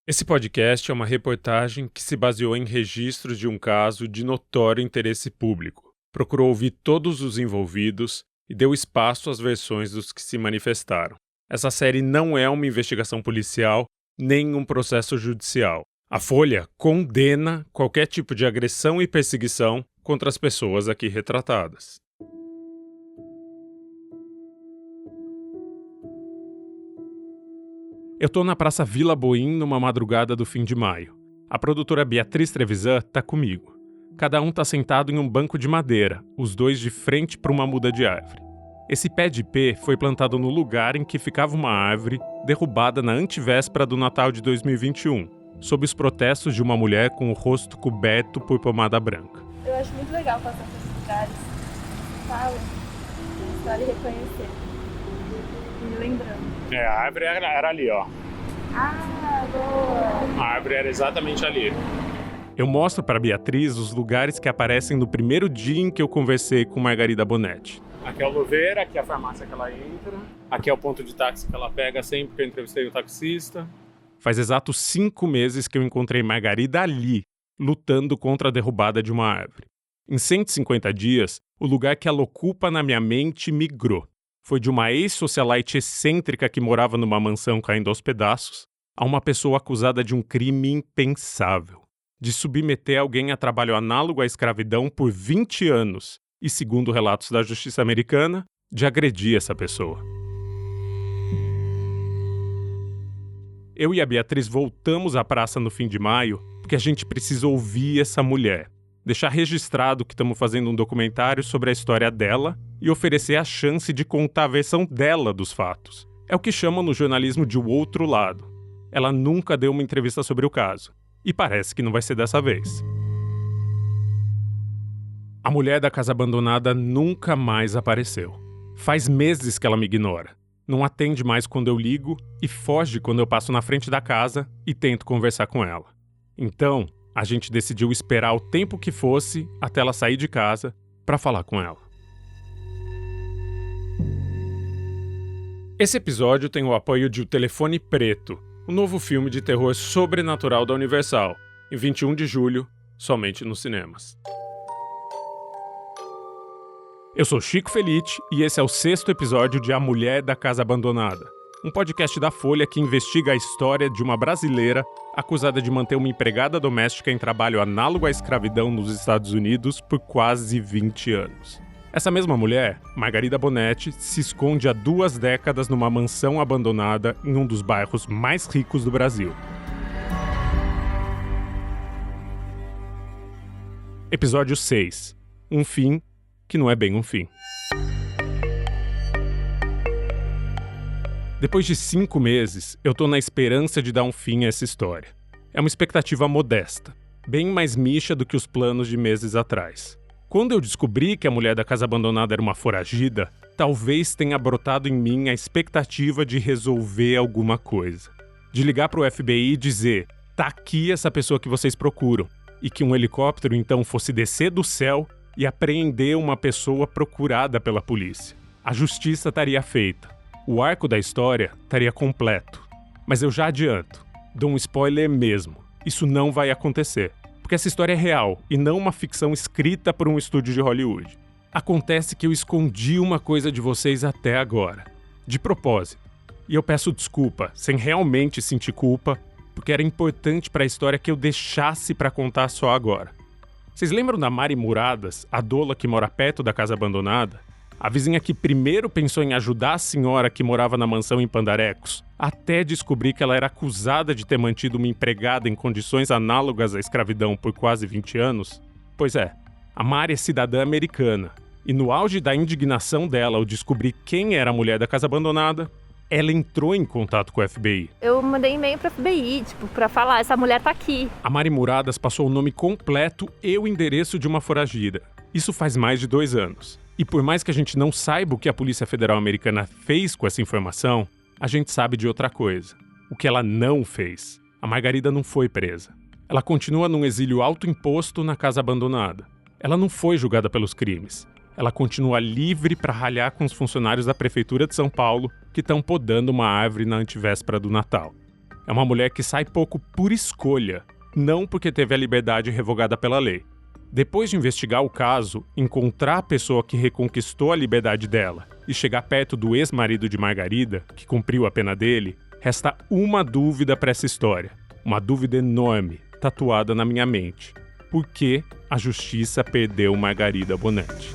Esse podcast é uma reportagem que se baseou em registros de um caso de notório interesse público. Procurou ouvir todos os envolvidos e deu espaço às versões dos que se manifestaram. Essa série não é uma investigação policial nem um processo judicial. A Folha condena qualquer tipo de agressão e perseguição contra as pessoas aqui retratadas. Eu tô na Praça Vila Boim numa madrugada do fim de maio. A produtora Beatriz Trevisan tá comigo. Cada um tá sentado em um banco de madeira, os dois de frente para uma muda de árvore. Esse pé de ipê foi plantado no lugar em que ficava uma árvore derrubada na antevéspera do Natal de 2021, sob os protestos de uma mulher com o rosto coberto por pomada branca. Eu acho muito legal passar por esses lugares, fala, história e reconhecer, me lembrando. A árvore era ali, ó. Ah, boa! A árvore era exatamente ali. Eu mostro para Beatriz os lugares que aparecem no primeiro dia em que eu conversei com Margarida Bonetti. Aqui é o Louveira, aqui é a farmácia que ela entra, aqui é o ponto de táxi que ela pega sempre que eu entrevistei o taxista. Faz exatos 5 meses que eu encontrei Margarida ali, lutando contra a derrubada de uma árvore. Em 150 dias, o lugar que ela ocupa na minha mente migrou. Foi de uma ex-socialite excêntrica que morava numa mansão caindo aos pedaços, a uma pessoa acusada de um crime impensável, de submeter alguém a trabalho análogo à escravidão por 20 anos e, segundo relatos da justiça americana, de agredir essa pessoa. Eu e a Beatriz voltamos à praça no fim de maio porque a gente precisa ouvir essa mulher, deixar registrado que estamos fazendo um documentário sobre a história dela e oferecer a chance de contar a versão dela dos fatos. É o que chamam no jornalismo de o outro lado. Ela nunca deu uma entrevista sobre o caso. E parece que não vai ser dessa vez. A mulher da casa abandonada nunca mais apareceu. Faz meses que ela me ignora. Não atende mais quando eu ligo e foge quando eu passo na frente da casa e tento conversar com ela. Então, a gente decidiu esperar o tempo que fosse até ela sair de casa para falar com ela. Esse episódio tem o apoio de O Telefone Preto, o novo filme de terror sobrenatural da Universal, em 21 de julho, somente nos cinemas. Eu sou Chico Felitti e esse é o 6º episódio de A Mulher da Casa Abandonada, um podcast da Folha que investiga a história de uma brasileira acusada de manter uma empregada doméstica em trabalho análogo à escravidão nos Estados Unidos por quase 20 anos. Essa mesma mulher, Margarida Bonetti, se esconde há 2 décadas numa mansão abandonada em um dos bairros mais ricos do Brasil. Episódio 6. Um fim que não é bem um fim. Depois de 5 meses, eu tô na esperança de dar um fim a essa história. É uma expectativa modesta, bem mais micha do que os planos de meses atrás. Quando eu descobri que a mulher da casa abandonada era uma foragida, talvez tenha brotado em mim a expectativa de resolver alguma coisa. De ligar pro FBI e dizer, tá aqui essa pessoa que vocês procuram, e que um helicóptero então fosse descer do céu e apreender uma pessoa procurada pela polícia. A justiça estaria feita. O arco da história estaria completo. Mas eu já adianto, dou um spoiler mesmo, isso não vai acontecer. Porque essa história é real e não uma ficção escrita por um estúdio de Hollywood. Acontece que eu escondi uma coisa de vocês até agora, de propósito. E eu peço desculpa, sem realmente sentir culpa, porque era importante para a história que eu deixasse para contar só agora. Vocês lembram da Mari Muradas, a doula que mora perto da casa abandonada? A vizinha que primeiro pensou em ajudar a senhora que morava na mansão em Pandarecos, até descobrir que ela era acusada de ter mantido uma empregada em condições análogas à escravidão por quase 20 anos? Pois é, a Mari é cidadã americana, e no auge da indignação dela ao descobrir quem era a mulher da casa abandonada, ela entrou em contato com o FBI. Eu mandei e-mail pro FBI, pra falar, essa mulher tá aqui. A Mari Muradas passou o nome completo e o endereço de uma foragida. Isso faz mais de 2 anos. E por mais que a gente não saiba o que a Polícia Federal Americana fez com essa informação, a gente sabe de outra coisa. O que ela não fez. A Margarida não foi presa. Ela continua num exílio autoimposto na casa abandonada. Ela não foi julgada pelos crimes. Ela continua livre para ralhar com os funcionários da Prefeitura de São Paulo que estão podando uma árvore na antevéspera do Natal. É uma mulher que sai pouco por escolha, não porque teve a liberdade revogada pela lei. Depois de investigar o caso, encontrar a pessoa que reconquistou a liberdade dela e chegar perto do ex-marido de Margarida, que cumpriu a pena dele, resta uma dúvida para essa história. Uma dúvida enorme, tatuada na minha mente. Por que a justiça perdeu Margarida Bonetti?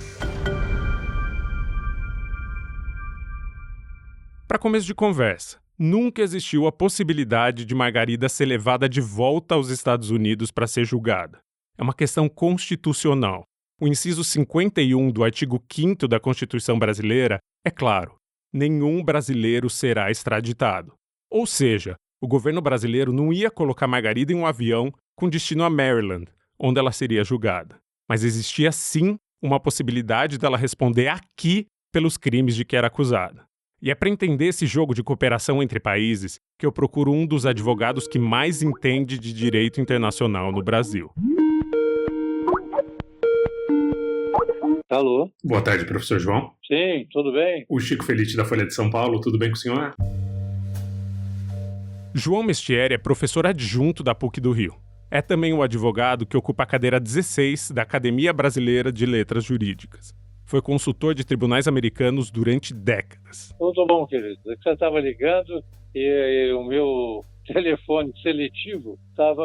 Para começo de conversa, nunca existiu a possibilidade de Margarida ser levada de volta aos Estados Unidos para ser julgada. É uma questão constitucional. O inciso 51 do artigo 5º da Constituição brasileira é claro: nenhum brasileiro será extraditado. Ou seja, o governo brasileiro não ia colocar Margarida em um avião com destino a Maryland, onde ela seria julgada. Mas existia sim uma possibilidade dela responder aqui pelos crimes de que era acusada. E é para entender esse jogo de cooperação entre países que eu procuro um dos advogados que mais entende de direito internacional no Brasil. Alô? Boa tarde, professor João. Sim, tudo bem? O Chico Felite da Folha de São Paulo, tudo bem com o senhor? João Mestieri é professor adjunto da PUC do Rio. É também o advogado que ocupa a cadeira 16 da Academia Brasileira de Letras Jurídicas. Foi consultor de tribunais americanos durante décadas. Tudo bom, querido. É que você estava ligando e o meu telefone seletivo estava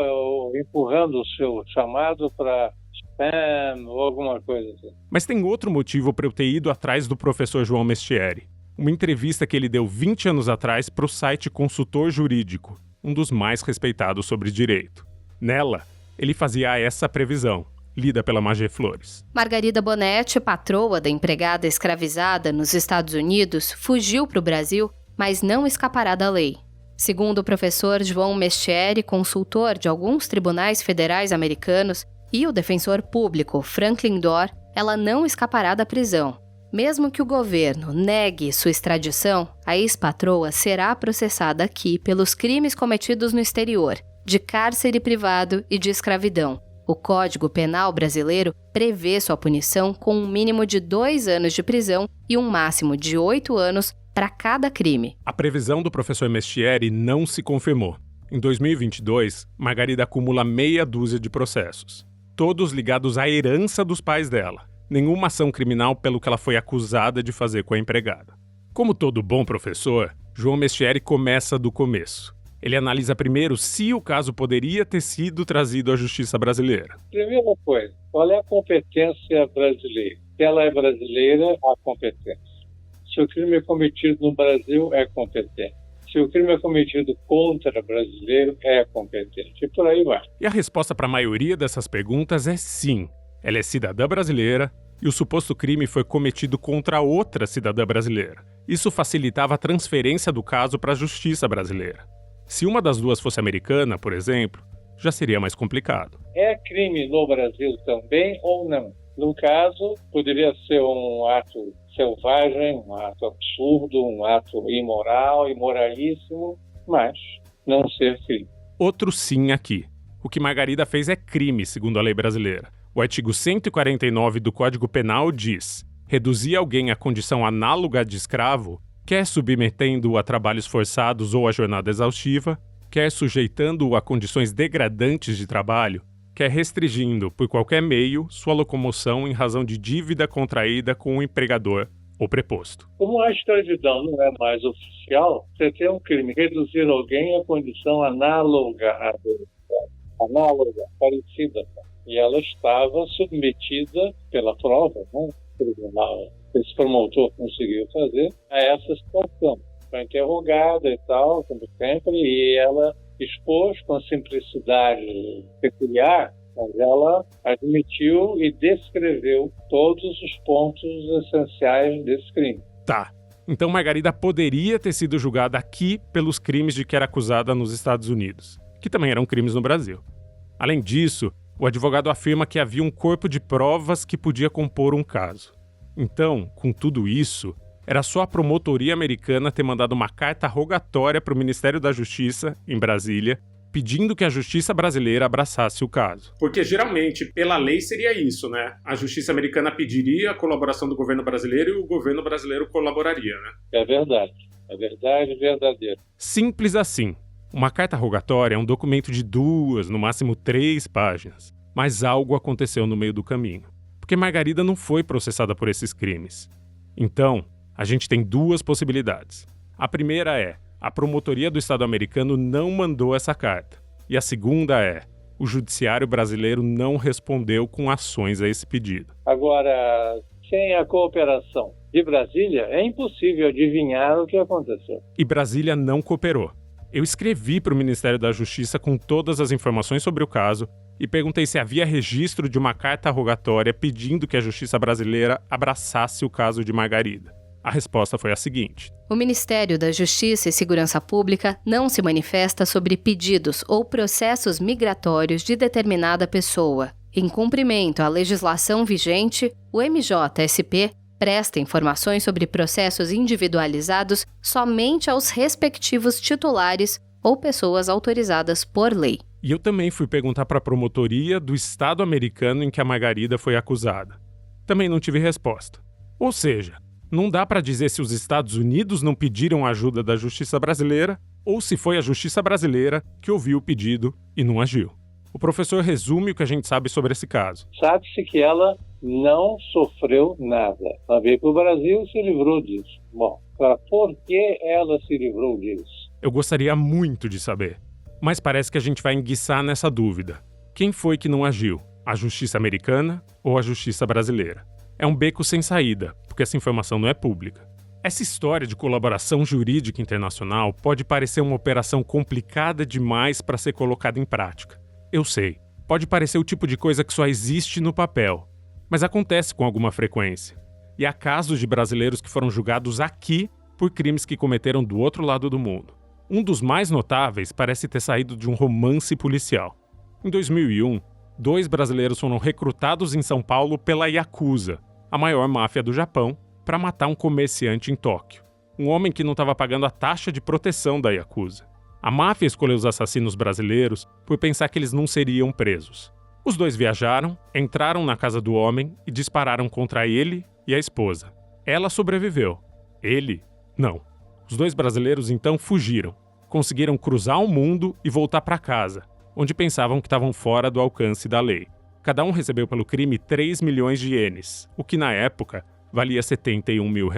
empurrando o seu chamado para spam ou alguma coisa assim. Mas tem outro motivo para eu ter ido atrás do professor João Mestieri. Uma entrevista que ele deu 20 anos atrás para o site Consultor Jurídico, um dos mais respeitados sobre direito. Nela, ele fazia essa previsão, lida pela Magé Flores. Margarida Bonetti, patroa da empregada escravizada nos Estados Unidos, fugiu para o Brasil, mas não escapará da lei. Segundo o professor João Mestieri, consultor de alguns tribunais federais americanos, e o defensor público Franklin Dorr, ela não escapará da prisão. Mesmo que o governo negue sua extradição, a ex-patroa será processada aqui pelos crimes cometidos no exterior, de cárcere privado e de escravidão. O Código Penal brasileiro prevê sua punição com um mínimo de 2 anos de prisão e um máximo de 8 anos para cada crime. A previsão do professor Mestieri não se confirmou. Em 2022, Margarida acumula meia dúzia de processos, todos ligados à herança dos pais dela. Nenhuma ação criminal pelo que ela foi acusada de fazer com a empregada. Como todo bom professor, João Mestieri começa do começo. Ele analisa primeiro se o caso poderia ter sido trazido à justiça brasileira. Primeira coisa, qual é a competência brasileira? Se ela é brasileira, há competência. Se o crime é cometido no Brasil, é competente. Se o crime é cometido contra brasileiro, é competente. E por aí vai. E a resposta para a maioria dessas perguntas é sim. Ela é cidadã brasileira e o suposto crime foi cometido contra outra cidadã brasileira. Isso facilitava a transferência do caso para a justiça brasileira. Se uma das duas fosse americana, por exemplo, já seria mais complicado. É crime no Brasil também ou não? No caso, poderia ser um ato selvagem, um ato absurdo, um ato imoral, imoralíssimo, mas não ser crime. Outro sim aqui. O que Margarida fez é crime, segundo a lei brasileira. O artigo 149 do Código Penal diz: reduzir alguém à condição análoga de escravo, quer submetendo-o a trabalhos forçados ou a jornada exaustiva, quer sujeitando-o a condições degradantes de trabalho, quer restringindo, por qualquer meio, sua locomoção em razão de dívida contraída com o empregador ou preposto. Como a escravidão não é mais oficial, você tem um crime, reduzir alguém à condição análoga, parecida. E ela estava submetida pela prova, né? Esse promotor conseguiu fazer a essa situação. Foi interrogada e tal, como sempre, e ela expôs com simplicidade peculiar, mas ela admitiu e descreveu todos os pontos essenciais desse crime. Tá. Então Margarida poderia ter sido julgada aqui pelos crimes de que era acusada nos Estados Unidos, que também eram crimes no Brasil. Além disso, o advogado afirma que havia um corpo de provas que podia compor um caso. Então, com tudo isso, era só a promotoria americana ter mandado uma carta rogatória para o Ministério da Justiça, em Brasília, pedindo que a justiça brasileira abraçasse o caso. Porque geralmente, pela lei, seria isso, né? A justiça americana pediria a colaboração do governo brasileiro e o governo brasileiro colaboraria, né? É verdade verdadeira. Simples assim. Uma carta rogatória é um documento de 2, no máximo 3 páginas. Mas algo aconteceu no meio do caminho, porque Margarida não foi processada por esses crimes. Então, a gente tem 2 possibilidades. A primeira é, a promotoria do Estado americano não mandou essa carta. E a segunda é, o judiciário brasileiro não respondeu com ações a esse pedido. Agora, sem a cooperação de Brasília, é impossível adivinhar o que aconteceu. E Brasília não cooperou. Eu escrevi para o Ministério da Justiça com todas as informações sobre o caso e perguntei se havia registro de uma carta rogatória pedindo que a Justiça brasileira abraçasse o caso de Margarida. A resposta foi a seguinte: o Ministério da Justiça e Segurança Pública não se manifesta sobre pedidos ou processos migratórios de determinada pessoa. Em cumprimento à legislação vigente, o MJSP presta informações sobre processos individualizados somente aos respectivos titulares ou pessoas autorizadas por lei. E eu também fui perguntar para a promotoria do Estado americano em que a Margarida foi acusada. Também não tive resposta. Ou seja, não dá para dizer se os Estados Unidos não pediram ajuda da Justiça brasileira ou se foi a Justiça brasileira que ouviu o pedido e não agiu. O professor resume o que a gente sabe sobre esse caso. Sabe-se que ela não sofreu nada. Ela veio para o Brasil e se livrou disso. Bom, por que ela se livrou disso? Eu gostaria muito de saber, mas parece que a gente vai enguiçar nessa dúvida. Quem foi que não agiu? A Justiça americana ou a Justiça brasileira? É um beco sem saída, porque essa informação não é pública. Essa história de colaboração jurídica internacional pode parecer uma operação complicada demais para ser colocada em prática. Eu sei, pode parecer o tipo de coisa que só existe no papel, mas acontece com alguma frequência. E há casos de brasileiros que foram julgados aqui por crimes que cometeram do outro lado do mundo. Um dos mais notáveis parece ter saído de um romance policial. Em 2001, 2 brasileiros foram recrutados em São Paulo pela Yakuza, a maior máfia do Japão, para matar um comerciante em Tóquio. Um homem que não estava pagando a taxa de proteção da Yakuza. A máfia escolheu os assassinos brasileiros por pensar que eles não seriam presos. Os 2 viajaram, entraram na casa do homem e dispararam contra ele e a esposa. Ela sobreviveu. Ele, não. Os 2 brasileiros então fugiram. Conseguiram cruzar o mundo e voltar para casa, onde pensavam que estavam fora do alcance da lei. Cada um recebeu pelo crime 3 milhões de ienes, o que na época valia R$71 mil.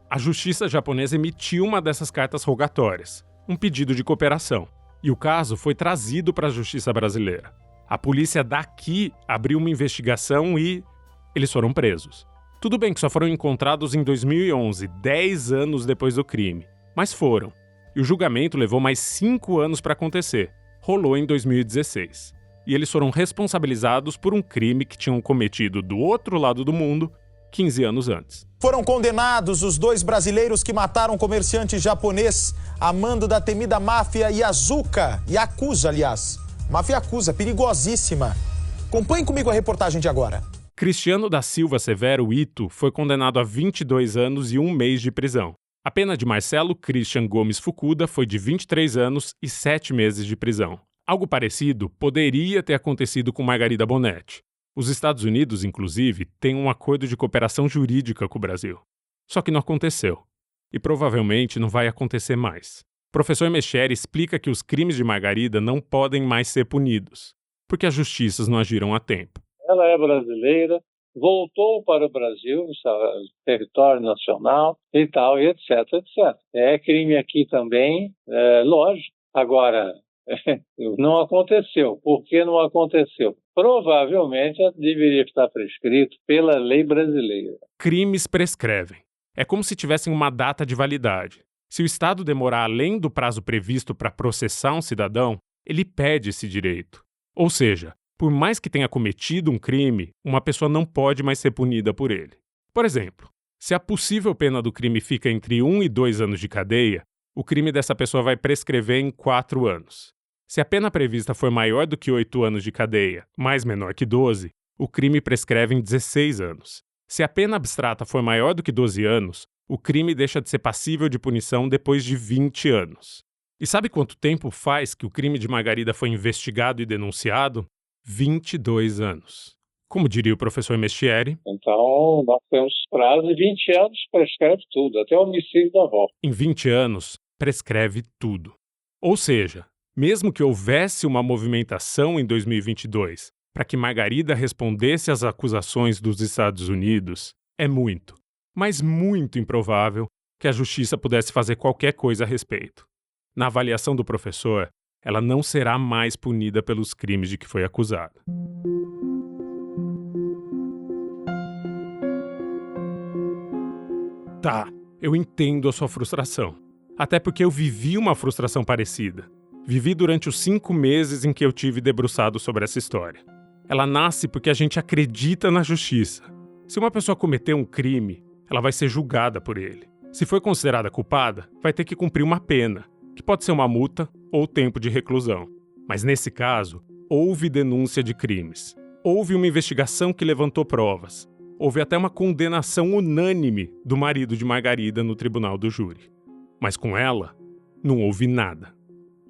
A justiça japonesa emitiu uma dessas cartas rogatórias, um pedido de cooperação, e o caso foi trazido para a justiça brasileira. A polícia daqui abriu uma investigação e eles foram presos. Tudo bem que só foram encontrados em 2011, 10 anos depois do crime, mas foram. E o julgamento levou mais 5 anos para acontecer. Rolou em 2016. E eles foram responsabilizados por um crime que tinham cometido do outro lado do mundo 15 anos antes. Foram condenados os 2 brasileiros que mataram um comerciante japonês a mando da temida máfia Yakuza, aliás. Máfia Yakuza, perigosíssima. Acompanhem comigo a reportagem de agora. Cristiano da Silva Severo Ito foi condenado a 22 anos e 1 mês de prisão. A pena de Marcelo Christian Gomes Fukuda foi de 23 anos e 7 meses de prisão. Algo parecido poderia ter acontecido com Margarida Bonetti. Os Estados Unidos, inclusive, têm um acordo de cooperação jurídica com o Brasil. Só que não aconteceu. E provavelmente não vai acontecer mais. O professor Mecheri explica que os crimes de Margarida não podem mais ser punidos, porque as justiças não agiram a tempo. Ela é brasileira, voltou para o Brasil, território nacional e tal, e etc, etc. É crime aqui também, lógico. Agora, não aconteceu. Por que não aconteceu? Provavelmente deveria estar prescrito pela lei brasileira. Crimes prescrevem. É como se tivessem uma data de validade. Se o Estado demorar além do prazo previsto para processar um cidadão, ele perde esse direito. Ou seja, por mais que tenha cometido um crime, uma pessoa não pode mais ser punida por ele. Por exemplo, se a possível pena do crime fica entre 1 e 2 anos de cadeia, o crime dessa pessoa vai prescrever em 4 anos. Se a pena prevista for maior do que 8 anos de cadeia, mas menor que 12, o crime prescreve em 16 anos. Se a pena abstrata for maior do que 12 anos, o crime deixa de ser passível de punição depois de 20 anos. E sabe quanto tempo faz que o crime de Margarida foi investigado e denunciado? 22 anos. Como diria o professor Mestieri. Então, nós temos prazo de 20 anos, prescreve tudo, até o homicídio da avó. Em 20 anos, prescreve tudo. Ou seja, mesmo que houvesse uma movimentação em 2022 para que Margarida respondesse às acusações dos Estados Unidos, é muito, mas muito improvável que a justiça pudesse fazer qualquer coisa a respeito. Na avaliação do professor, ela não será mais punida pelos crimes de que foi acusada. Tá, eu entendo a sua frustração. Até porque eu vivi uma frustração parecida. Vivi durante os 5 meses em que eu tive debruçado sobre essa história. Ela nasce porque a gente acredita na justiça. Se uma pessoa cometeu um crime, ela vai ser julgada por ele. Se for considerada culpada, vai ter que cumprir uma pena, que pode ser uma multa ou tempo de reclusão. Mas nesse caso, houve denúncia de crimes. Houve uma investigação que levantou provas. Houve até uma condenação unânime do marido de Margarida no tribunal do júri. Mas com ela, não houve nada.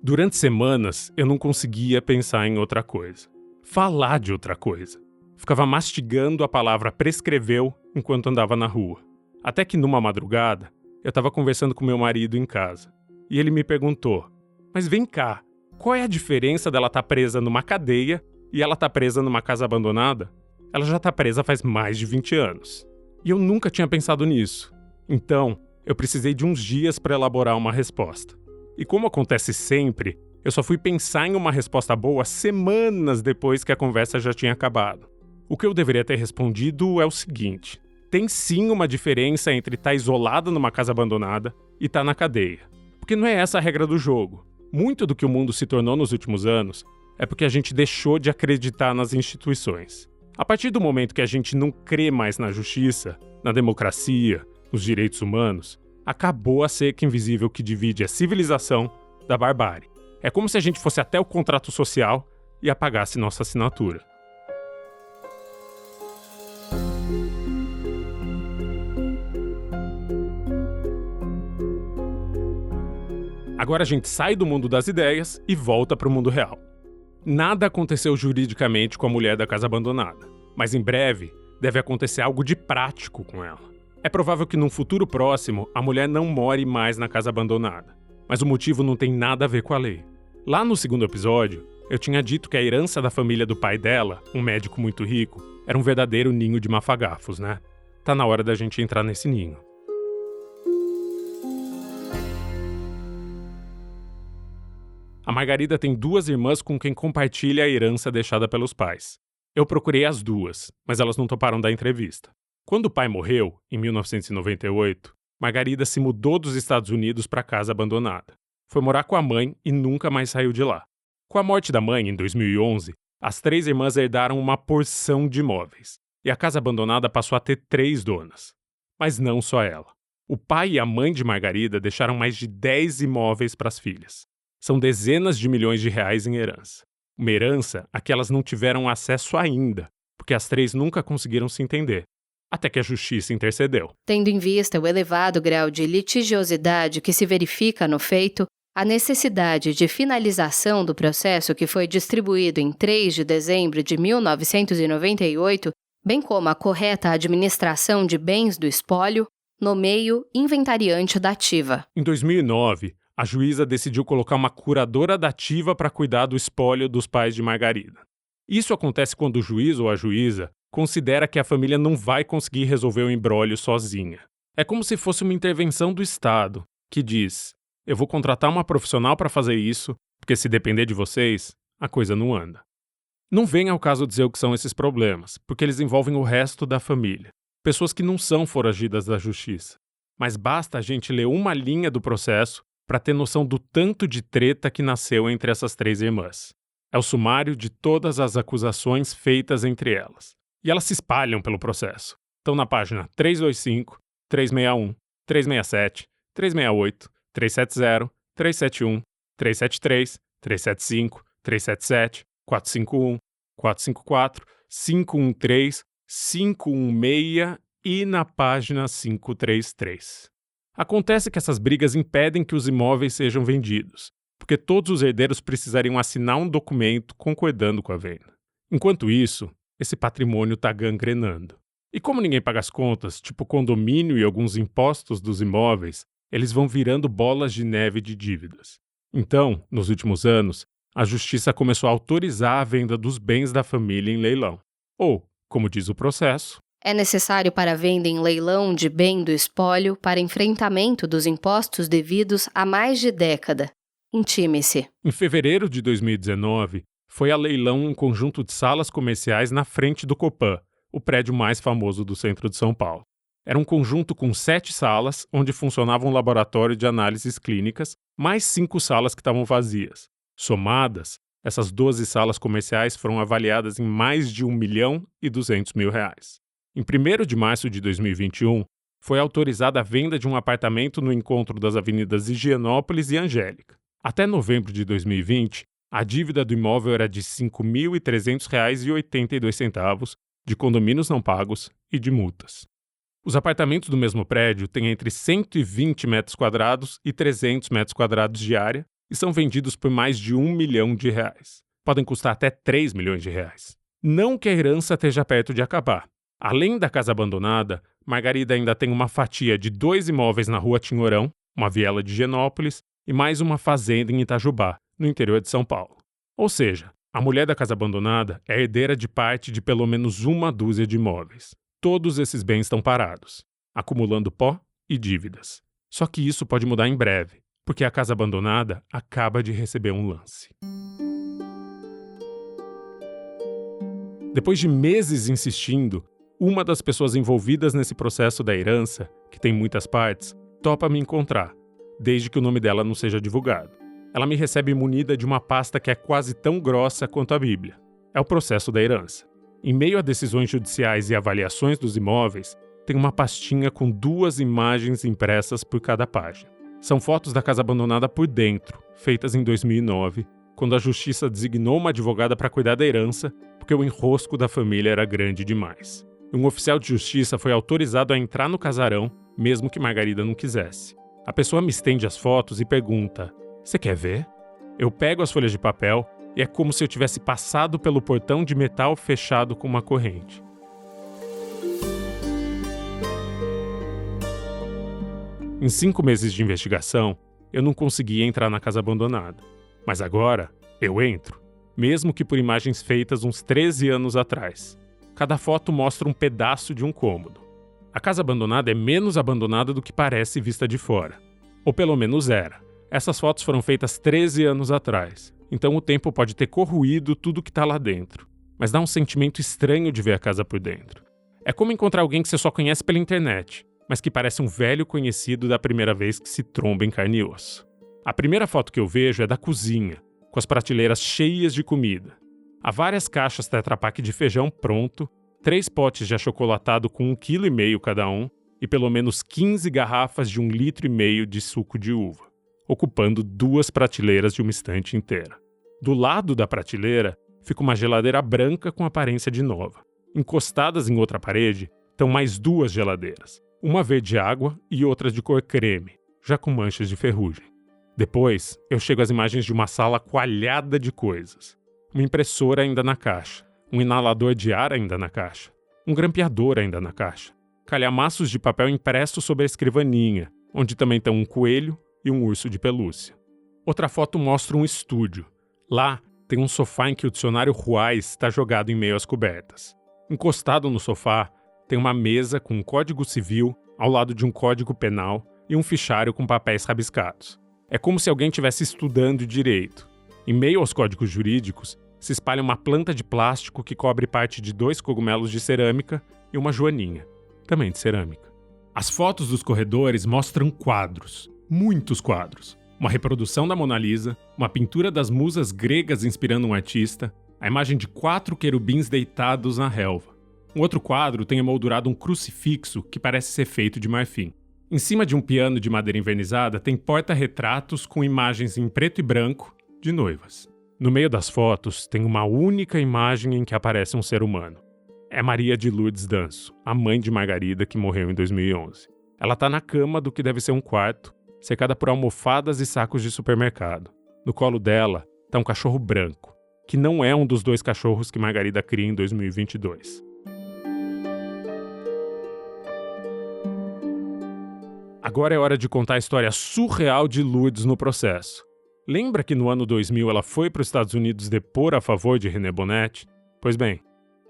Durante semanas, eu não conseguia pensar em outra coisa. Falar de outra coisa. Ficava mastigando a palavra prescreveu enquanto andava na rua. Até que numa madrugada, eu estava conversando com meu marido em casa. E ele me perguntou, mas vem cá, qual é a diferença dela estar presa numa cadeia e ela estar presa numa casa abandonada? Ela já está presa faz mais de 20 anos. E eu nunca tinha pensado nisso. Então, eu precisei de uns dias para elaborar uma resposta. E como acontece sempre, eu só fui pensar em uma resposta boa semanas depois que a conversa já tinha acabado. O que eu deveria ter respondido é o seguinte: tem sim uma diferença entre estar isolada numa casa abandonada e estar na cadeia. Porque não é essa a regra do jogo. Muito do que o mundo se tornou nos últimos anos é porque a gente deixou de acreditar nas instituições. A partir do momento que a gente não crê mais na justiça, na democracia, nos direitos humanos, acabou a cerca invisível que divide a civilização da barbárie. É como se a gente fosse até o contrato social e apagasse nossa assinatura. Agora a gente sai do mundo das ideias e volta para o mundo real. Nada aconteceu juridicamente com a mulher da casa abandonada, mas em breve deve acontecer algo de prático com ela. É provável que num futuro próximo a mulher não more mais na casa abandonada, mas o motivo não tem nada a ver com a lei. Lá no segundo episódio, eu tinha dito que a herança da família do pai dela, um médico muito rico, era um verdadeiro ninho de mafagafos, né? Tá na hora da gente entrar nesse ninho. A Margarida tem 2 irmãs com quem compartilha a herança deixada pelos pais. Eu procurei as 2, mas elas não toparam dar entrevista. Quando o pai morreu, em 1998, Margarida se mudou dos Estados Unidos para a casa abandonada. Foi morar com a mãe e nunca mais saiu de lá. Com a morte da mãe, em 2011, as 3 irmãs herdaram uma porção de imóveis, e a casa abandonada passou a ter 3 donas. Mas não só ela. O pai e a mãe de Margarida deixaram mais de 10 imóveis para as filhas. São dezenas de milhões de reais em herança. Uma herança a que elas não tiveram acesso ainda, porque as 3 nunca conseguiram se entender, até que a justiça intercedeu. Tendo em vista o elevado grau de litigiosidade que se verifica no feito, a necessidade de finalização do processo que foi distribuído em 3 de dezembro de 1998, bem como a correta administração de bens do espólio, nomeio inventariante da ativa. Em 2009, a juíza decidiu colocar uma curadora da ativa para cuidar do espólio dos pais de Margarida. Isso acontece quando o juiz ou a juíza considera que a família não vai conseguir resolver o imbróglio sozinha. É como se fosse uma intervenção do Estado, que diz: eu vou contratar uma profissional para fazer isso, porque se depender de vocês, a coisa não anda. Não vem ao caso dizer o que são esses problemas, porque eles envolvem o resto da família, pessoas que não são foragidas da justiça. Mas basta a gente ler uma linha do processo para ter noção do tanto de treta que nasceu entre essas 3 irmãs. É o sumário de todas as acusações feitas entre elas. E elas se espalham pelo processo. Estão na página 325, 361, 367, 368, 370, 371, 373, 375, 377, 451, 454, 513, 516 e na página 533. Acontece que essas brigas impedem que os imóveis sejam vendidos, porque todos os herdeiros precisariam assinar um documento concordando com a venda. Enquanto isso, esse patrimônio está gangrenando. E como ninguém paga as contas, tipo condomínio e alguns impostos dos imóveis, eles vão virando bolas de neve de dívidas. Então, nos últimos anos, a justiça começou a autorizar a venda dos bens da família em leilão. Ou, como diz o processo, é necessário para a venda em leilão de bem do espólio para enfrentamento dos impostos devidos há mais de década. Intime-se. Em fevereiro de 2019, foi a leilão um conjunto de salas comerciais na frente do Copan, o prédio mais famoso do centro de São Paulo. Era um conjunto com 7 salas, onde funcionava um laboratório de análises clínicas, mais 5 salas que estavam vazias. Somadas, essas 12 salas comerciais foram avaliadas em mais de R$1.200.000. Em 1º de março de 2021, foi autorizada a venda de um apartamento no encontro das avenidas Higienópolis e Angélica. Até novembro de 2020, a dívida do imóvel era de R$ 5.300,82, de condomínios não pagos e de multas. Os apartamentos do mesmo prédio têm entre 120 metros quadrados e 300 metros quadrados de área e são vendidos por mais de R$1 milhão. Podem custar até R$3 milhões. Não que a herança esteja perto de acabar. Além da casa abandonada, Margarida ainda tem uma fatia de 2 imóveis na Rua Tinhorão, uma viela de Higienópolis, e mais uma fazenda em Itajubá, no interior de São Paulo. Ou seja, a mulher da casa abandonada é herdeira de parte de pelo menos uma dúzia de imóveis. Todos esses bens estão parados, acumulando pó e dívidas. Só que isso pode mudar em breve, porque a casa abandonada acaba de receber um lance. Depois de meses insistindo, uma das pessoas envolvidas nesse processo da herança, que tem muitas partes, topa me encontrar, desde que o nome dela não seja divulgado. Ela me recebe munida de uma pasta que é quase tão grossa quanto a Bíblia. É o processo da herança. Em meio a decisões judiciais e avaliações dos imóveis, tem uma pastinha com 2 imagens impressas por cada página. São fotos da casa abandonada por dentro, feitas em 2009, quando a justiça designou uma advogada para cuidar da herança, porque o enrosco da família era grande demais. Um oficial de justiça foi autorizado a entrar no casarão, mesmo que Margarida não quisesse. A pessoa me estende as fotos e pergunta: "Você quer ver?" Eu pego as folhas de papel e é como se eu tivesse passado pelo portão de metal fechado com uma corrente. Em 5 meses de investigação, eu não conseguia entrar na casa abandonada. Mas agora, eu entro, mesmo que por imagens feitas uns 13 anos atrás. Cada foto mostra um pedaço de um cômodo. A casa abandonada é menos abandonada do que parece vista de fora. Ou pelo menos era. Essas fotos foram feitas 13 anos atrás, então o tempo pode ter corroído tudo que está lá dentro. Mas dá um sentimento estranho de ver a casa por dentro. É como encontrar alguém que você só conhece pela internet, mas que parece um velho conhecido da primeira vez que se tromba em carne e osso. A primeira foto que eu vejo é da cozinha, com as prateleiras cheias de comida. Há várias caixas Tetra Pak de feijão pronto, 3 potes de achocolatado com 1,5 kg cada um e pelo menos 15 garrafas de 1,5 litro de suco de uva, ocupando 2 prateleiras de uma estante inteira. Do lado da prateleira fica uma geladeira branca com aparência de nova. Encostadas em outra parede estão mais 2 geladeiras, uma verde água e outra de cor creme, já com manchas de ferrugem. Depois, eu chego às imagens de uma sala coalhada de coisas. Uma impressora ainda na caixa, um inalador de ar ainda na caixa, um grampeador ainda na caixa, calhamaços de papel impressos sobre a escrivaninha, onde também estão um coelho e um urso de pelúcia. Outra foto mostra um estúdio. Lá tem um sofá em que o dicionário Ruais está jogado em meio às cobertas. Encostado no sofá, tem uma mesa com um código civil ao lado de um código penal e um fichário com papéis rabiscados. É como se alguém estivesse estudando direito. Em meio aos códigos jurídicos, se espalha uma planta de plástico que cobre parte de 2 cogumelos de cerâmica e uma joaninha, também de cerâmica. As fotos dos corredores mostram quadros, muitos quadros. Uma reprodução da Mona Lisa, uma pintura das musas gregas inspirando um artista, a imagem de 4 querubins deitados na relva. Um outro quadro tem emoldurado um crucifixo que parece ser feito de marfim. Em cima de um piano de madeira envernizada tem porta-retratos com imagens em preto e branco de noivas. No meio das fotos tem uma única imagem em que aparece um ser humano. É Maria de Lourdes Danso, a mãe de Margarida que morreu em 2011. Ela está na cama do que deve ser um quarto, cercada por almofadas e sacos de supermercado. No colo dela está um cachorro branco, que não é um dos 2 cachorros que Margarida cria em 2022. Agora é hora de contar a história surreal de Lourdes no processo. Lembra que no ano 2000 ela foi para os Estados Unidos depor a favor de René Bonetti? Pois bem,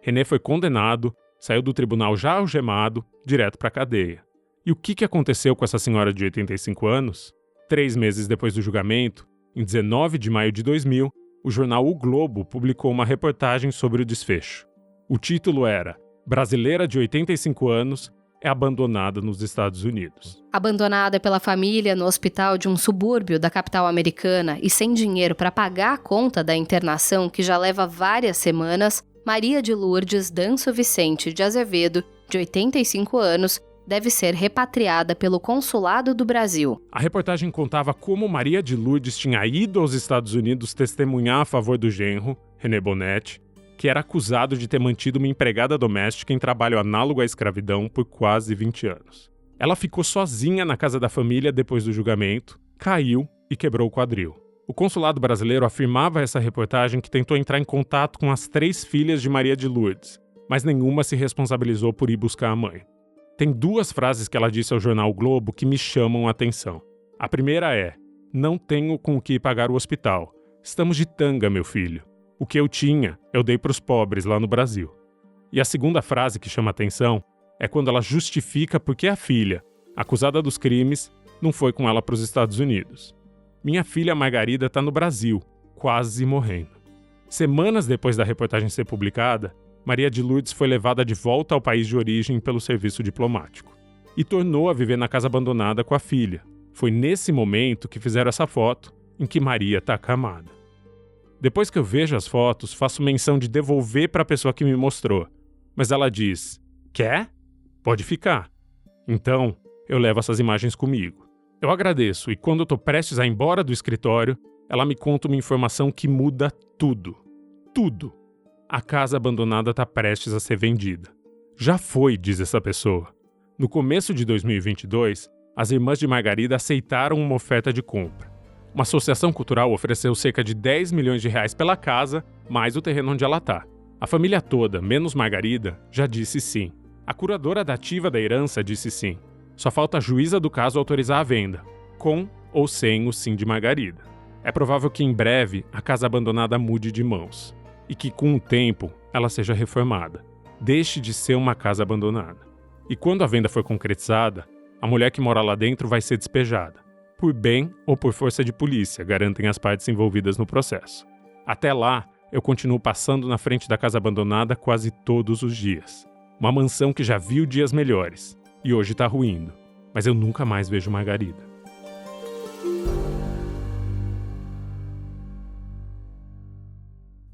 René foi condenado, saiu do tribunal já algemado, direto para a cadeia. E o que aconteceu com essa senhora de 85 anos? 3 meses depois do julgamento, em 19 de maio de 2000, o jornal O Globo publicou uma reportagem sobre o desfecho. O título era "Brasileira de 85 anos é abandonada nos Estados Unidos". Abandonada pela família no hospital de um subúrbio da capital americana e sem dinheiro para pagar a conta da internação que já leva várias semanas, Maria de Lourdes Danso Vicente de Azevedo, de 85 anos, deve ser repatriada pelo Consulado do Brasil. A reportagem contava como Maria de Lourdes tinha ido aos Estados Unidos testemunhar a favor do genro, René Bonetti, que era acusado de ter mantido uma empregada doméstica em trabalho análogo à escravidão por quase 20 anos. Ela ficou sozinha na casa da família depois do julgamento, caiu e quebrou o quadril. O consulado brasileiro afirmava a essa reportagem que tentou entrar em contato com as 3 filhas de Maria de Lourdes, mas nenhuma se responsabilizou por ir buscar a mãe. Tem 2 frases que ela disse ao jornal o Globo que me chamam a atenção. A primeira é: "Não tenho com o que pagar o hospital. Estamos de tanga, meu filho. O que eu tinha, eu dei para os pobres lá no Brasil". E a segunda frase que chama a atenção é quando ela justifica por que a filha, acusada dos crimes, não foi com ela para os Estados Unidos. "Minha filha Margarida está no Brasil, quase morrendo". Semanas depois da reportagem ser publicada, Maria de Lourdes foi levada de volta ao país de origem pelo serviço diplomático e tornou a viver na casa abandonada com a filha. Foi nesse momento que fizeram essa foto em que Maria está acamada. Depois que eu vejo as fotos, faço menção de devolver para a pessoa que me mostrou, mas ela diz: "Quer? Pode ficar". Então, eu levo essas imagens comigo. Eu agradeço e quando eu estou prestes a ir embora do escritório, ela me conta uma informação que muda tudo. Tudo. A casa abandonada está prestes a ser vendida. Já foi, diz essa pessoa. No começo de 2022, as irmãs de Margarida aceitaram uma oferta de compra. Uma associação cultural ofereceu cerca de 10 milhões de reais pela casa, mais o terreno onde ela está. A família toda, menos Margarida, já disse sim. A curadora dativa da herança disse sim. Só falta a juíza do caso autorizar a venda, com ou sem o sim de Margarida. É provável que em breve a casa abandonada mude de mãos. E que com o tempo ela seja reformada. Deixe de ser uma casa abandonada. E quando a venda for concretizada, a mulher que mora lá dentro vai ser despejada. Por bem ou por força de polícia, garantem as partes envolvidas no processo. Até lá, eu continuo passando na frente da casa abandonada quase todos os dias. Uma mansão que já viu dias melhores e hoje está ruindo. Mas eu nunca mais vejo Margarida.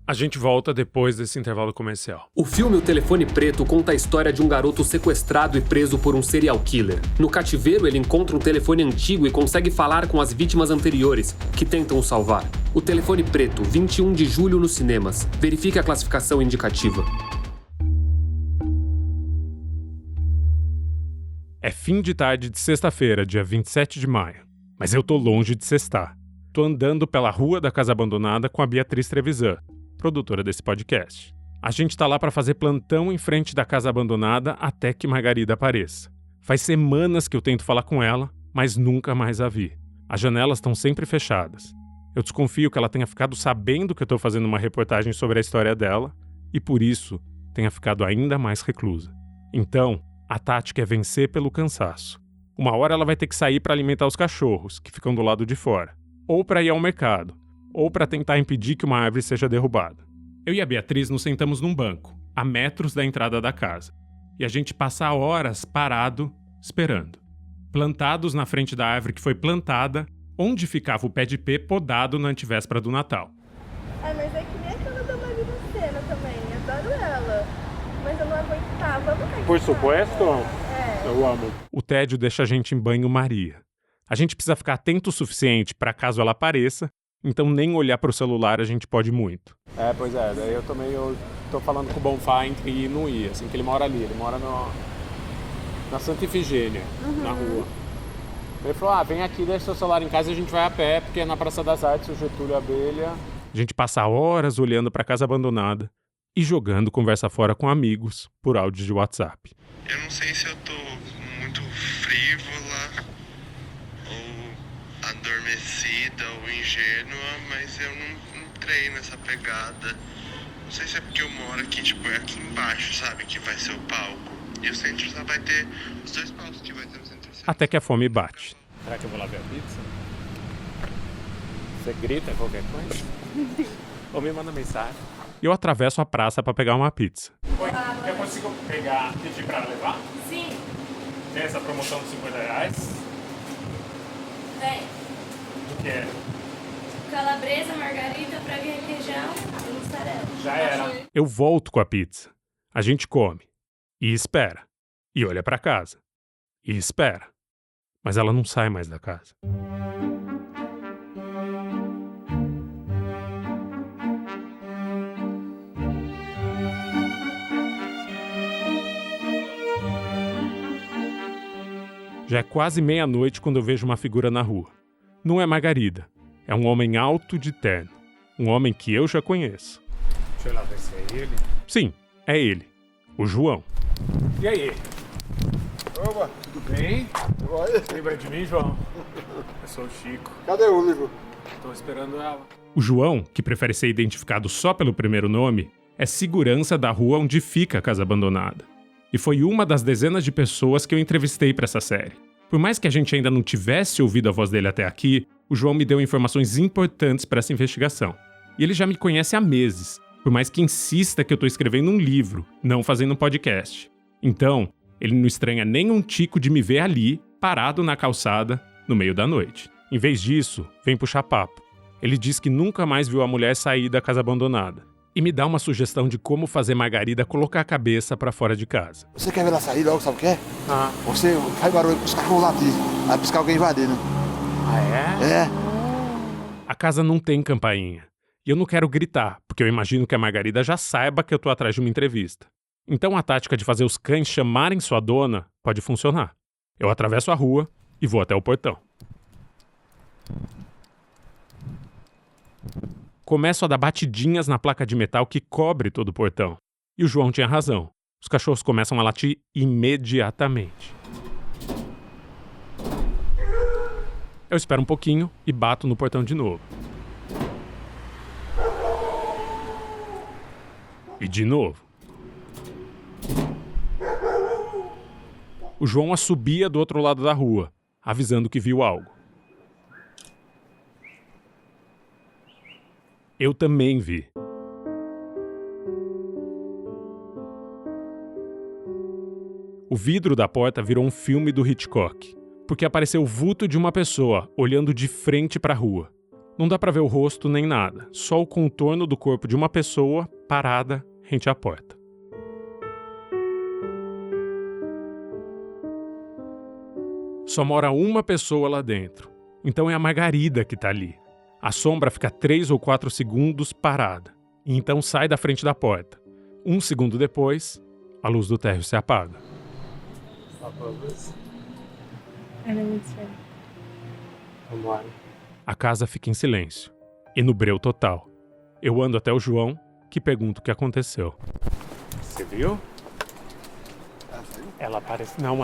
A gente volta depois desse intervalo comercial. O filme O Telefone Preto conta a história de um garoto sequestrado e preso por um serial killer. No cativeiro, ele encontra um telefone antigo e consegue falar com as vítimas anteriores, que tentam o salvar. O Telefone Preto, 21 de julho nos cinemas. Verifique a classificação indicativa. É fim de tarde de sexta-feira, dia 27 de maio. Mas eu tô longe de sextar. Tô andando pela rua da casa abandonada com a Beatriz Trevisan, produtora desse podcast. A gente tá lá para fazer plantão em frente da casa abandonada até que Margarida apareça. Faz semanas que eu tento falar com ela, mas nunca mais a vi. As janelas estão sempre fechadas. Eu desconfio que ela tenha ficado sabendo que eu tô fazendo uma reportagem sobre a história dela e por isso tenha ficado ainda mais reclusa. Então, a tática é vencer pelo cansaço. Uma hora ela vai ter que sair para alimentar os cachorros, que ficam do lado de fora, ou para ir ao mercado, ou para tentar impedir que uma árvore seja derrubada. Eu e a Beatriz nos sentamos num banco, a metros da entrada da casa, e a gente passa horas parado, esperando. Plantados na frente da árvore que foi plantada, onde ficava o pé de pé podado na antevéspera do Natal. Ah, mas é que nem aquela da Marina Senna também, adoro ela. Mas eu não aguentava. Por supuesto? É. Eu amo. O tédio deixa a gente em banho-maria. A gente precisa ficar atento o suficiente para caso ela apareça, então nem olhar pro celular a gente pode muito. Pois é, daí eu tô falando com o Bonfá entre ir e não ir, assim, que ele mora ali, ele mora na Santa Ifigênia, na rua. Ele falou, vem aqui, deixa seu celular em casa e a gente vai a pé, porque é na Praça das Artes, o Getúlio Abelha. A gente passa horas olhando pra casa abandonada e jogando conversa fora com amigos por áudio de WhatsApp. Eu não sei se eu tô muito frívola ou adormecida. parecida ou ingênua, mas eu não entrei nessa pegada. Não sei se é porque eu moro aqui, tipo, é aqui embaixo, sabe, que vai ser o palco. E o centro só vai ter os 2 palcos que vai ter no centro. Até que a fome bate. Será que eu vou lá ver a pizza? Você grita qualquer coisa? Ou me manda mensagem. Eu atravesso a praça para pegar uma pizza. Oi, eu consigo pedir pra levar? Sim, Tem essa promoção de R$50? vem. O que é? Calabresa, margarita, frango e requeijão e mussarela. Já era. Eu volto com a pizza. A gente come. E espera. E olha para casa. E espera. Mas ela não sai mais da casa. Já é quase meia-noite quando eu vejo uma figura na rua. Não é Margarida. É um homem alto de terno. Um homem que eu já conheço. Deixa eu ir lá ver se é ele. Sim, é ele. O João. E aí? Opa, Tudo bem? olha, Lembra de mim, João? Eu sou o Chico. cadê o livro? Tô esperando ela. O João, que prefere ser identificado só pelo primeiro nome, é segurança da rua onde fica a casa abandonada. E foi uma das dezenas de pessoas que eu entrevistei para essa série. Por mais que a gente ainda não tivesse ouvido a voz dele até aqui, o João me deu informações importantes para essa investigação. E ele já me conhece há meses, por mais que insista que eu tô escrevendo um livro, não fazendo um podcast. Então, ele não estranha nem um tico de me ver ali, parado na calçada, no meio da noite. Em vez disso, vem puxar papo. Ele diz que nunca mais viu a mulher sair da casa abandonada. E me dá uma sugestão de como fazer Margarida colocar a cabeça pra fora de casa. Você quer ver ela sair logo, sabe o que é? Você faz barulho pros cachorros latir, aí piscar alguém invadindo. Ah, é? É, A casa não tem campainha. E eu não quero gritar, porque eu imagino que a Margarida já saiba que eu tô atrás de uma entrevista. Então a tática de fazer os cães chamarem sua dona pode funcionar. Eu atravesso a rua e vou até o portão. Começo a dar batidinhas na placa de metal que cobre todo o portão. E o João tinha razão. Os cachorros começam a latir imediatamente. Eu espero um pouquinho e bato no portão de novo. E de novo. O João assobia do outro lado da rua, avisando que viu algo. Eu também vi. O vidro da porta virou um filme do Hitchcock, porque apareceu o vulto de uma pessoa olhando de frente para a rua. Não dá para ver o rosto nem nada, só o contorno do corpo de uma pessoa parada rente à porta. Só mora uma pessoa lá dentro, então é a Margarida que tá ali. A sombra fica 3 ou 4 segundos parada, e então sai da frente da porta. 1 segundo depois, a luz do térreo se apaga. Vambora. A casa fica em silêncio, e no breu total. Eu ando até o João, que pergunta o que aconteceu. Você viu? Ela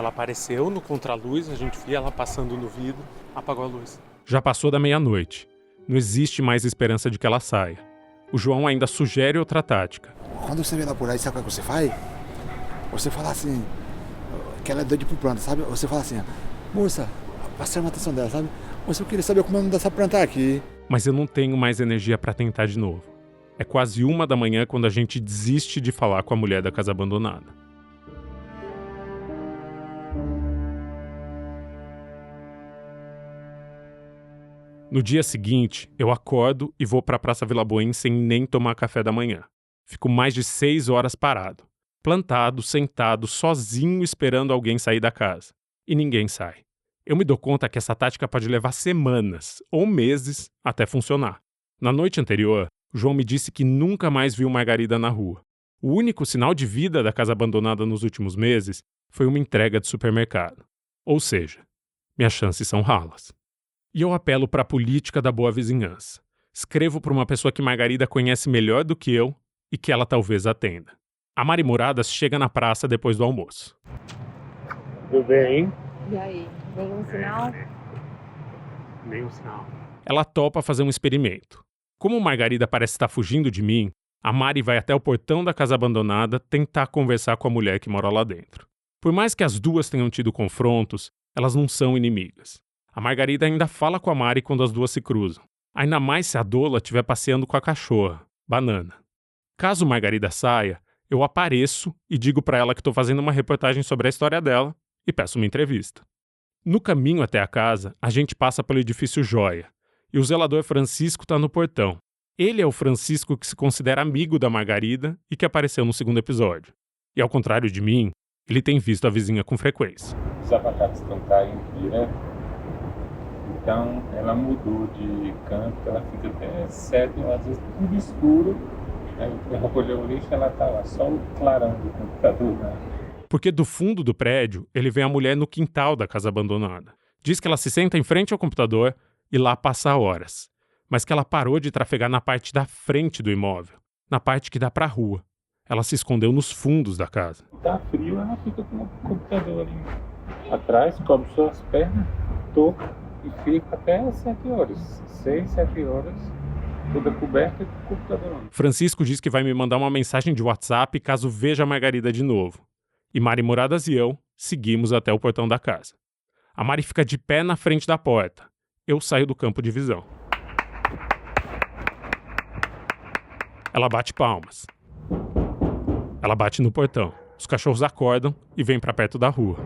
apareceu no contraluz, a gente via ela passando no vidro, apagou a luz. Já passou da meia-noite. Não existe mais esperança de que ela saia. O João ainda sugere outra tática. quando você vê ela por aí, sabe o que você faz? Você fala assim, que ela é doida por planta, sabe? Você fala assim, moça, passa a atenção dela, sabe? Moça, eu queria saber como é o nome dessa planta aqui. Mas eu não tenho mais energia para tentar de novo. É quase 1 da manhã quando a gente desiste de falar com a mulher da casa abandonada. No dia seguinte, eu acordo e vou para a Praça Vila Boim sem nem tomar café da manhã. Fico mais de 6 horas parado, plantado, sentado, sozinho esperando alguém sair da casa. E ninguém sai. Eu me dou conta que essa tática pode levar semanas ou meses até funcionar. Na noite anterior, João me disse que nunca mais viu Margarida na rua. O único sinal de vida da casa abandonada nos últimos meses foi uma entrega de supermercado. Ou seja, minhas chances são ralas. E eu apelo para a política da boa vizinhança. Escrevo para uma pessoa que Margarida conhece melhor do que eu e que ela talvez atenda. A Mari Moradas chega na praça depois do almoço. Tudo bem? E aí, nenhum sinal? Nenhum sinal. Ela topa fazer um experimento. Como Margarida parece estar fugindo de mim, a Mari vai até o portão da casa abandonada tentar conversar com a mulher que mora lá dentro. Por mais que as duas tenham tido confrontos, elas não são inimigas. A Margarida ainda fala com a Mari quando as duas se cruzam. Ainda mais se a Dola estiver passeando com a cachorra, Banana. Caso Margarida saia, eu apareço e digo pra ela que estou fazendo uma reportagem sobre a história dela e peço uma entrevista. No caminho até a casa, a gente passa pelo edifício Joia e o zelador Francisco está no portão. Ele é o Francisco que se considera amigo da Margarida e que apareceu no segundo episódio. E ao contrário de mim, ele tem visto a vizinha com frequência. Os abacates estão caindo direto, então ela mudou de canto, ela fica até 7 horas, às vezes tudo escuro. Aí eu recolhi o lixo, ela tá lá, só o clarão do computador, né? Porque do fundo do prédio, ele vê a mulher no quintal da casa abandonada. Diz que ela se senta em frente ao computador e lá passa horas. Mas que ela parou de trafegar na parte da frente do imóvel, na parte que dá pra rua. Ela se escondeu nos fundos da casa. Tá frio, ela fica com o computador ali atrás, cobre suas pernas, toca e fica até 7 horas. 6, 7 horas, toda coberta com o computador. Francisco diz que vai me mandar uma mensagem de WhatsApp caso veja a Margarida de novo. E Mari Moradas e eu seguimos até o portão da casa. A Mari fica de pé na frente da porta. Eu saio do campo de visão. Ela bate palmas. Ela bate no portão. Os cachorros acordam e vêm para perto da rua.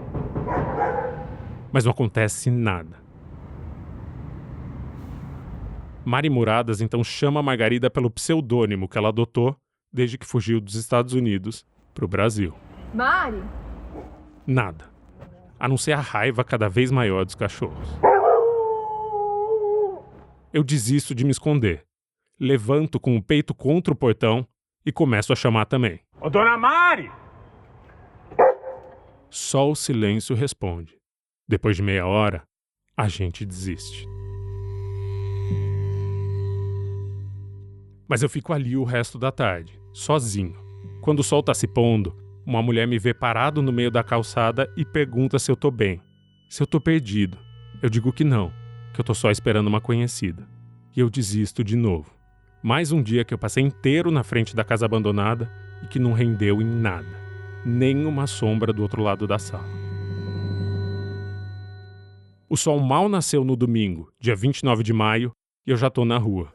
Mas não acontece nada. Mari Moradas então chama a Margarida pelo pseudônimo que ela adotou desde que fugiu dos Estados Unidos para o Brasil. Mari? Nada. A não ser a raiva cada vez maior dos cachorros. Eu desisto de me esconder. Levanto com o peito contra o portão e começo a chamar também. Ô, dona Mari! Só o silêncio responde. Depois de meia hora, a gente desiste. Mas eu fico ali o resto da tarde, sozinho. Quando o sol tá se pondo, uma mulher me vê parado no meio da calçada e pergunta se eu tô bem, se eu tô perdido. Eu digo que não, que eu tô só esperando uma conhecida. E eu desisto de novo. Mais um dia que eu passei inteiro na frente da casa abandonada e que não rendeu em nada. Nem uma sombra do outro lado da sala. O sol mal nasceu no domingo, dia 29 de maio, e eu já tô na rua.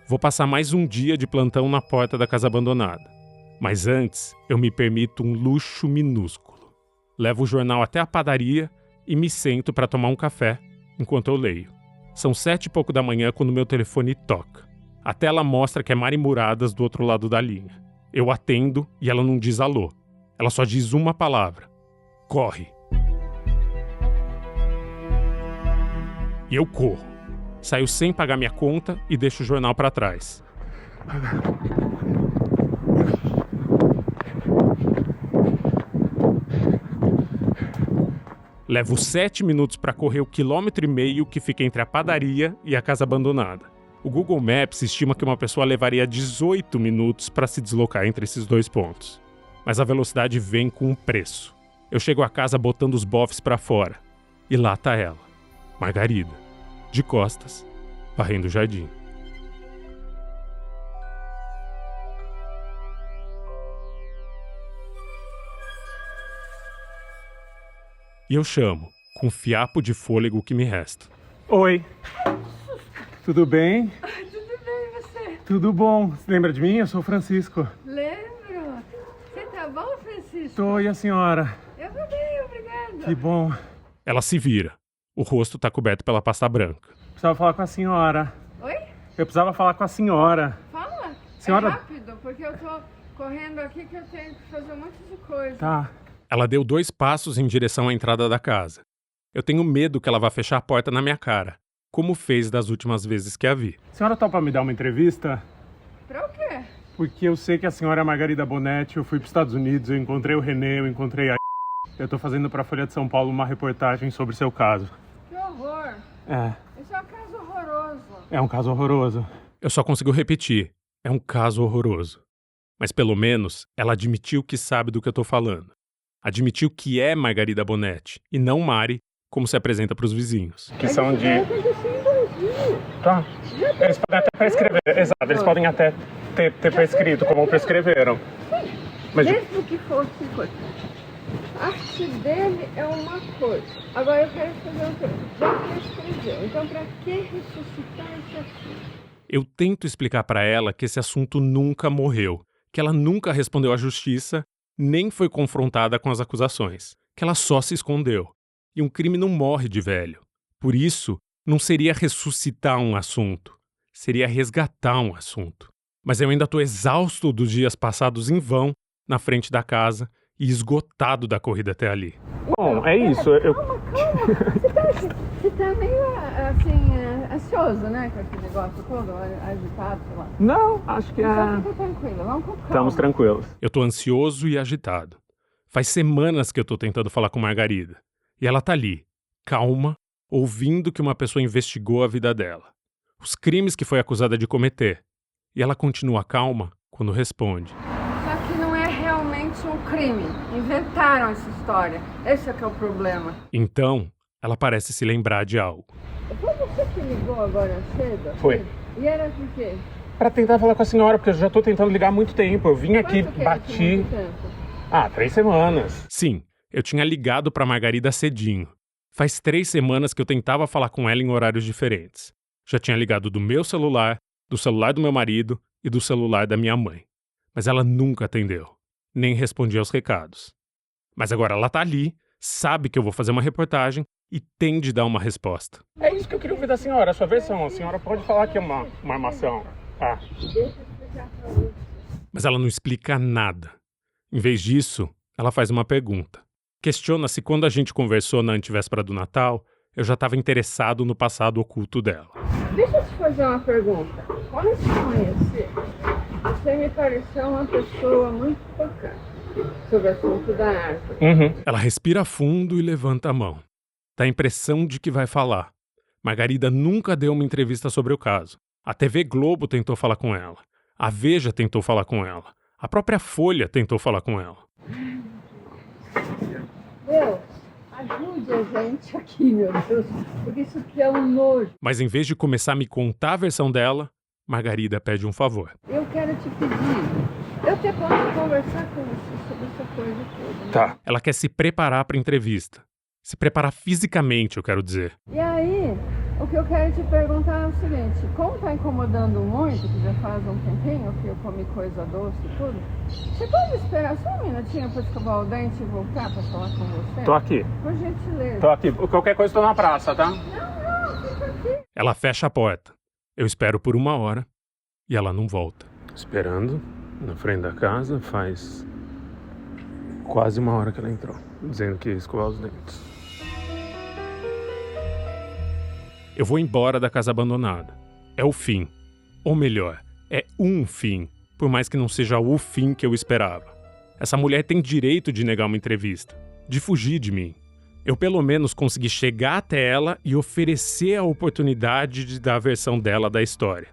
Vou passar mais um dia de plantão na porta da casa abandonada. Mas antes, eu me permito um luxo minúsculo. Levo o jornal até a padaria e me sento para tomar um café enquanto eu leio. São 7 e pouco da manhã quando meu telefone toca. A tela mostra que é Mari Moradas do outro lado da linha. Eu atendo e ela não diz alô. Ela só diz uma palavra. Corre. E eu corro. Saio sem pagar minha conta e deixo o jornal para trás. Levo 7 minutos para correr o 1,5 km que fica entre a padaria e a casa abandonada. O Google Maps estima que uma pessoa levaria 18 minutos para se deslocar entre esses dois pontos. Mas a velocidade vem com um preço. Eu chego à casa botando os bofs para fora. E lá tá ela, Margarida, de costas, varrendo o jardim. E eu chamo, com o fiapo de fôlego que me resta. Oi. Tudo bem? Tudo bem, e você? Tudo bom. Você lembra de mim? Eu sou o Francisco. Lembro. Você tá bom, Francisco? Tô, e a senhora? Eu tô bem, obrigada. Que bom. Ela se vira. O rosto tá coberto pela pasta branca. Precisava falar com a senhora. Oi? Eu precisava falar com a senhora. Fala. Senhora... É rápido, porque eu tô correndo aqui que eu tenho que fazer um monte de coisa. Tá. Ela deu 2 passos em direção à entrada da casa. Eu tenho medo que ela vá fechar a porta na minha cara, como fez das últimas vezes que a vi. A senhora topa me dar uma entrevista? Pra o quê? Porque eu sei que a senhora é a Margarida Bonetti, eu fui para os Estados Unidos, eu encontrei o Renê, eu encontrei a... Eu tô fazendo para a Folha de São Paulo uma reportagem sobre seu caso. Que horror. É. Esse é um caso horroroso. É um caso horroroso. Eu só consigo repetir. É um caso horroroso. Mas pelo menos ela admitiu que sabe do que eu tô falando. Admitiu que é Margarida Bonetti, e não Mari, como se apresenta para os vizinhos. Que são de... Tá. Eles podem até prescrever, exato, eles podem até ter prescrito como prescreveram. Mas mesmo que fosse coisa. A arte dele é uma coisa. Agora eu quero fazer outra coisa. Já prescreveu. Então para que ressuscitar esse assunto? Eu tento explicar para ela que esse assunto nunca morreu, que ela nunca respondeu à justiça, nem foi confrontada com as acusações, que ela só se escondeu. E um crime não morre de velho. Por isso, não seria ressuscitar um assunto, seria resgatar um assunto. Mas eu ainda estou exausto dos dias passados em vão na frente da casa e esgotado da corrida até ali. Bom, é isso. Calma. Você tá meio, assim, ansioso, né, com esse negócio todo, agitado, sei lá. Não, acho que Então fica tranquilo, vamos com calma. Estamos tranquilos. Eu tô ansioso e agitado. Faz semanas que eu tô tentando falar com Margarida. E ela tá ali, calma, ouvindo que uma pessoa investigou a vida dela. Os crimes que foi acusada de cometer. E ela continua calma quando responde. Só que não é realmente um crime. Inventaram essa história. Esse é que é o problema. Então, ela parece se lembrar de algo. Foi você que ligou agora cedo? Foi. E era por quê? Para tentar falar com a senhora, porque eu já tô tentando ligar há muito tempo. Eu vim aqui, Quanto que é bati... esse muito tempo? 3 semanas. Sim, eu tinha ligado pra Margarida cedinho. Faz 3 semanas que eu tentava falar com ela em horários diferentes. Já tinha ligado do meu celular, do celular do meu marido e do celular da minha mãe. Mas ela nunca atendeu, nem respondia aos recados. Mas agora ela tá ali, sabe que eu vou fazer uma reportagem e tem de dar uma resposta. É isso que eu queria ouvir da senhora, a sua versão. A senhora pode falar que é uma armação. Tá. Deixa eu explicar pra você. Mas ela não explica nada. Em vez disso, ela faz uma pergunta. Questiona se quando a gente conversou na antevéspera do Natal, eu já estava interessado no passado oculto dela. Deixa eu te fazer uma pergunta. Quando eu te conheci, você me pareceu uma pessoa muito bacana sobre o assunto da árvore. Ela respira fundo e levanta a mão. Dá a impressão de que vai falar. Margarida nunca deu uma entrevista sobre o caso. A TV Globo tentou falar com ela. A Veja tentou falar com ela. A própria Folha tentou falar com ela. Deus, ajude a gente aqui, meu Deus, porque isso aqui é um nojo. Mas em vez de começar a me contar a versão dela, Margarida pede um favor. Eu quero te pedir, eu até posso conversar com você sobre essa coisa toda. Né? Tá. Ela quer se preparar para a entrevista. Se preparar fisicamente, eu quero dizer. E aí, o que eu quero te perguntar é o seguinte, como tá incomodando muito, que já faz um tempinho que eu comi coisa doce e tudo, você pode esperar só um minutinho pra escovar o dente e voltar pra falar com você? Tô aqui. Por gentileza. Tô aqui. Qualquer coisa, tô na praça, tá? Não, fica aqui. Ela fecha a porta. Eu espero por 1 hora e ela não volta. Esperando na frente da casa faz quase 1 hora que ela entrou, dizendo que ia escovar os dentes. Eu vou embora da casa abandonada. É o fim. Ou melhor, é um fim, por mais que não seja o fim que eu esperava. Essa mulher tem direito de negar uma entrevista, de fugir de mim. Eu pelo menos consegui chegar até ela e oferecer a oportunidade de dar a versão dela da história.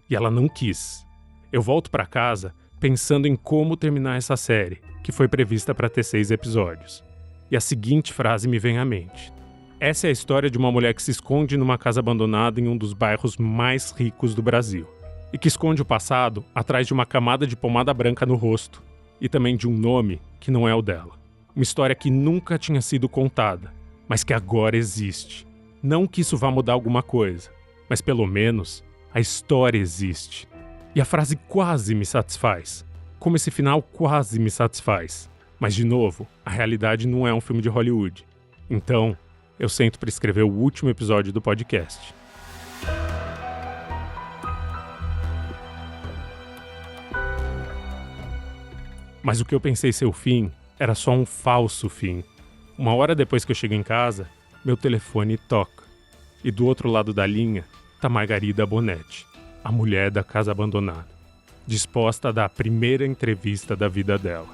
E ela não quis. Eu volto para casa pensando em como terminar essa série, que foi prevista para ter 6 episódios. E a seguinte frase me vem à mente. Essa é a história de uma mulher que se esconde numa casa abandonada em um dos bairros mais ricos do Brasil. E que esconde o passado atrás de uma camada de pomada branca no rosto. E também de um nome que não é o dela. Uma história que nunca tinha sido contada, mas que agora existe. Não que isso vá mudar alguma coisa, mas pelo menos a história existe. E a frase quase me satisfaz. Como esse final quase me satisfaz. Mas, de novo, a realidade não é um filme de Hollywood. Então, eu sento para escrever o último episódio do podcast. Mas o que eu pensei ser o fim era só um falso fim. 1 hora depois que eu chego em casa, meu telefone toca. E do outro lado da linha tá Margarida Bonetti, a mulher da casa abandonada, disposta a dar a primeira entrevista da vida dela.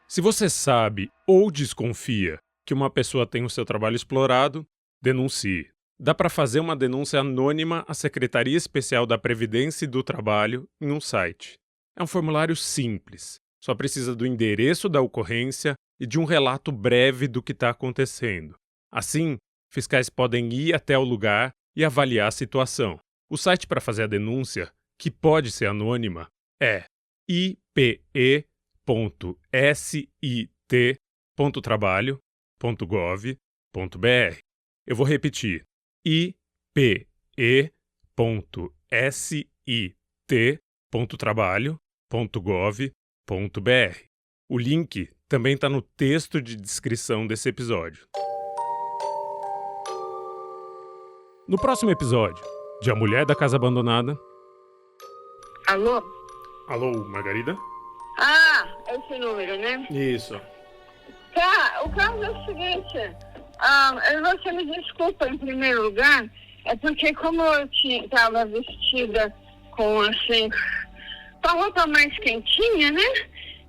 Se você sabe ou desconfia que uma pessoa tem o seu trabalho explorado, denuncie. Dá para fazer uma denúncia anônima à Secretaria Especial da Previdência e do Trabalho em um site. É um formulário simples. Só precisa do endereço da ocorrência, e de um relato breve do que está acontecendo. Assim, fiscais podem ir até o lugar e avaliar a situação. O site para fazer a denúncia, que pode ser anônima, é ipe.sit.trabalho.gov.br. Eu vou repetir: ipe.sit.trabalho.gov.br. O link também está no texto de descrição desse episódio. No próximo episódio de A Mulher da Casa Abandonada... Alô? Alô, Margarida? Ah, esse número, né? Isso. Tá, o caso é o seguinte, você me desculpa em primeiro lugar, é porque como eu estava vestida com, assim, com a roupa mais quentinha, né?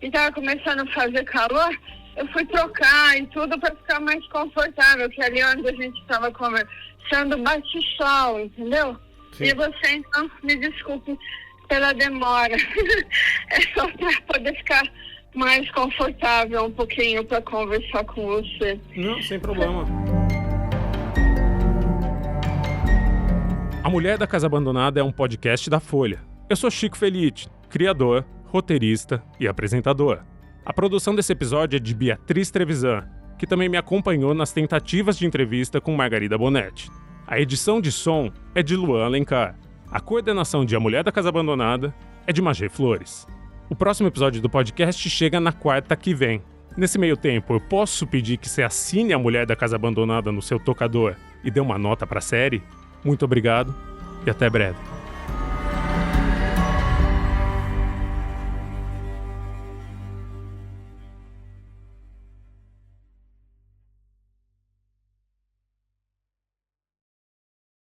E tava começando a fazer calor, eu fui trocar e tudo para ficar mais confortável, que ali onde a gente estava conversando bate sol, entendeu? Sim. E você, então, me desculpe pela demora. É só para poder ficar mais confortável um pouquinho para conversar com você. Não, sem problema. A Mulher da Casa Abandonada é um podcast da Folha. Eu sou Chico Felitti, criador, roteirista e apresentador. A produção desse episódio é de Beatriz Trevisan, que também me acompanhou nas tentativas de entrevista com Margarida Bonetti. A edição de som é de Luan Alencar. A coordenação de A Mulher da Casa Abandonada é de Magê Flores. O próximo episódio do podcast chega na quarta que vem. Nesse meio tempo, eu posso pedir que você assine A Mulher da Casa Abandonada no seu tocador e dê uma nota para a série? Muito obrigado e até breve.